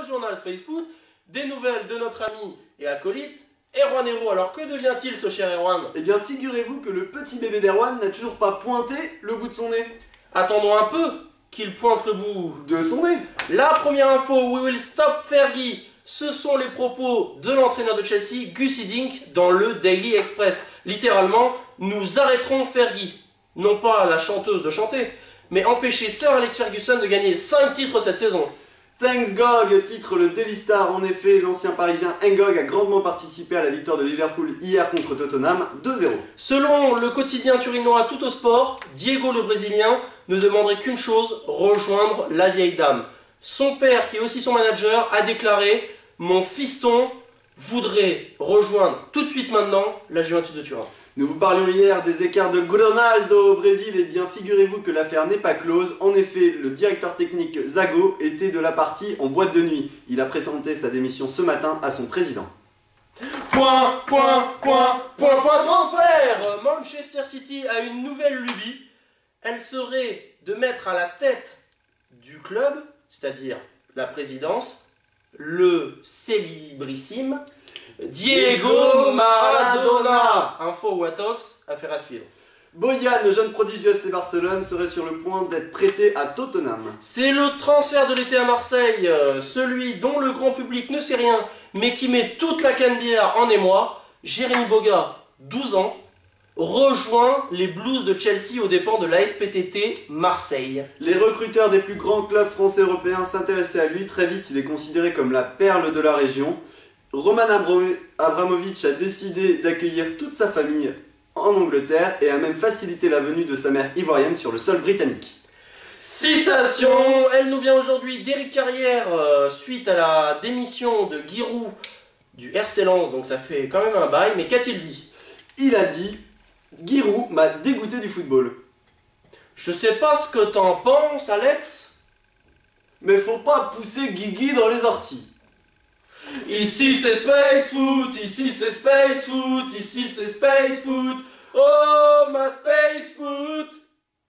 journal Space Foot, des nouvelles de notre ami et acolyte, Erwan Hero. Alors que devient-il ce cher Erwan? Eh bien figurez-vous que le petit bébé d'Erwan n'a toujours pas pointé le bout de son nez. Attendons un peu qu'il pointe le bout De son nez. La première info, we will stop Fergie. Ce sont les propos de l'entraîneur de Chelsea, Gus Hiddink, dans le Daily Express. Littéralement, nous arrêterons Fergie. Non pas la chanteuse de chanter, mais empêcher Sir Alex Ferguson de gagner 5 titres cette saison. Thanks Gog, titre le Daily Star. En effet, l'ancien parisien Ngog a grandement participé à la victoire de Liverpool hier contre Tottenham, 2-0. Selon le quotidien turinois Tuttosport, Diego le Brésilien ne demanderait qu'une chose, rejoindre la vieille dame. Son père, qui est aussi son manager, a déclaré « Mon fiston voudrait rejoindre tout de suite maintenant la Juventus de Turin ». Nous vous parlions hier des écarts de Ronaldo au Brésil, et bien figurez-vous que l'affaire n'est pas close. En effet, le directeur technique Zago était de la partie en boîte de nuit. Il a présenté sa démission ce matin à son président. Point transfert. Manchester City a une nouvelle lubie. Elle serait de mettre à la tête du club, c'est-à-dire la présidence, le célébrissime Diego Maradona. Info Watox, affaire à suivre. Boyan, le jeune prodige du FC Barcelone, serait sur le point d'être prêté à Tottenham. C'est le transfert de l'été à Marseille, celui dont le grand public ne sait rien, mais qui met toute la canne-bière en émoi. Jérémy Boga, 12 ans, rejoint les Blues de Chelsea aux dépens de l'ASPTT Marseille. Les recruteurs des plus grands clubs français et européens s'intéressaient à lui. Très vite, il est considéré comme la perle de la région. Roman Abramovich a décidé d'accueillir toute sa famille en Angleterre et a même facilité la venue de sa mère ivoirienne sur le sol britannique. Citation, elle nous vient aujourd'hui d'Éric Carrière, suite à la démission de Giroud du RC Lens, donc ça fait quand même un bail, mais qu'a-t-il dit? Il a dit « Giroud m'a dégoûté du football ». Je sais pas ce que t'en penses, Alex. Mais faut pas pousser Guigui dans les orties. Ici c'est Space Foot, ici c'est Space Foot, ici c'est Space Foot. Oh ma Space Foot.